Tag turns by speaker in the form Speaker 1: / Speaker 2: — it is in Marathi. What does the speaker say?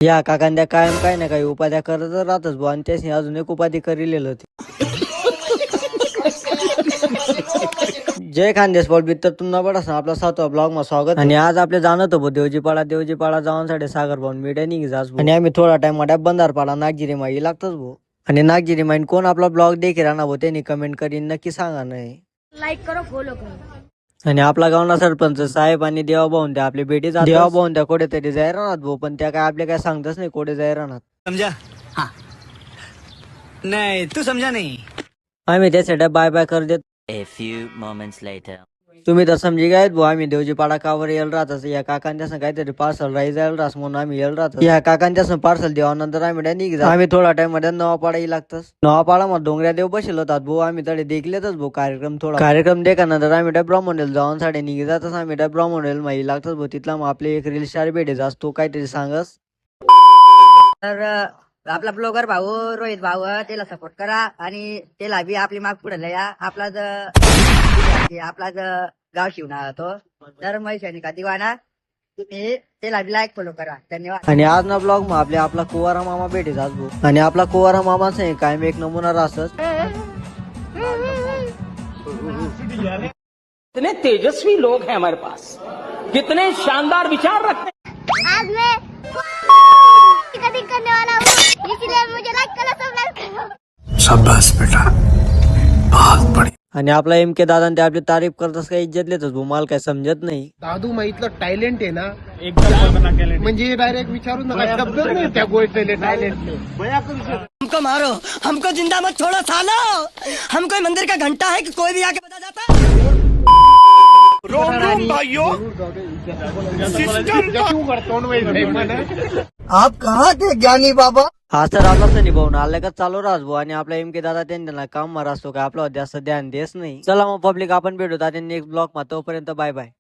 Speaker 1: या काकांद्या कायम काय ना काही उपाध्या करत राहतच भाऊ, आणि त्याने अजून एक उपाधी करीलेलं होती. जय खानदेश बोलबीत तर तुम्हाला बडा आपला 7वा ब्लॉग मा स्वागत. आणि आज आपले जाणत होतो देवजीपाडा जाऊनसाठी सागर भाऊ मीडिया निघी जास भाऊ. आणि आम्ही थोडा टाइम मध्ये बंधारपाडा नागजिरी माई लागतच भाऊ. आणि नागजिरी माईन कोण आपला ब्लॉग देखील राहणार भाऊ त्यांनी कमेंट करीन नक्की सांगा नाही.
Speaker 2: लाईक करो फॉलो करो.
Speaker 1: आणि आपला गावना सरपंच साहेब आणि देवाभाऊन त्या आपली भेटी देवाभाऊन त्या कुठेतरी जाय राहणार भाऊ, पण त्या काय आपले काय सांगतच नाही कुठे जाय राहणार.
Speaker 3: समझा? हाँ. नहीं तू समझा नहीं.
Speaker 1: आम्ही त्यासाठी बाय बाय कर देत.
Speaker 4: A few moments later.
Speaker 1: तुम्ही तर समजी गायत भाऊ, आम्ही देवजीपाडा कावर येल राहतात. या काकांच्या काहीतरी पार्सल राहायचं यायला राहस म्हणून आम्ही येल राहतो. या काकांच्या पार्सल देवानंतर आम्ही निघ आम्ही थोडा टाइम मध्ये नवापाडा येईल लागतच. नवापाडा मध्ये डोंगऱ्या देव बसेल होतात भाऊ. आम्ही तडे देखलेतच भाऊ कार्यक्रम देखानंतर आम्ही त्या ब्रह्मंडेल जाऊन साठी निघी जातच. आम्ही त्या ब्रह्मंडेल माहिती लागतच भाऊ. तिथला मग आपले एक रील स्टार भेटे असतो काहीतरी सांगस.
Speaker 2: तर आपला ब्लॉगर भाऊ रोहित भाऊ त्याला सपोर्ट करा आणि त्याला बी आपली माग पुढे या. आपला गाव शिवणार तो तर मैशानी का दिवाना तुम्ही त्याला बी लाईक फॉलो करा. धन्यवाद.
Speaker 1: आणि आज ना ब्लॉग मध्ये आपला कुवारा मामा भेटे जास भाऊ. आणि आपला कुवारा मामा कायम एक नमुना राहतच.
Speaker 5: कितने तेजस्वी लोग हैं हमारे पास, कितने शानदार विचार रखते हैं.
Speaker 6: आज मैं कटिंग करने वाला हूँ, इसलिए मुझे लाइक करो, सब लाइक करो.
Speaker 3: शाबाश बेटा, बहुत बढ़िया.
Speaker 1: आणि आपला MK दादा ते आपली तारीफ करतास काय इज्जत लेतच भाऊ. मला काय समजत नाही.
Speaker 7: दादू माहितलं टॅलेंट आहे ना एकदम, म्हणजे डायरेक्ट विचारून नका शब्द नाही त्या गोष्टीले टॅलेंट.
Speaker 2: हमको मारो, हमको जिंदा मत छोड़ो सालो. हम कोई मंदिर का घंटा है कि कोई भी आके बता जाता है.
Speaker 7: आप कहाँ थे ज्ञानी बाबा.
Speaker 1: हा तर आपला सनी भाऊ आल्या का चालू राहस भाऊ. आणि आपला MK दादा त्यांना काम मारा असतो का आपला जास्त ध्यान देस नाही. चला मग पब्लिक आपण भेटू नेक्स्ट ब्लॉग मा. तोपर्यंत बाय बाय.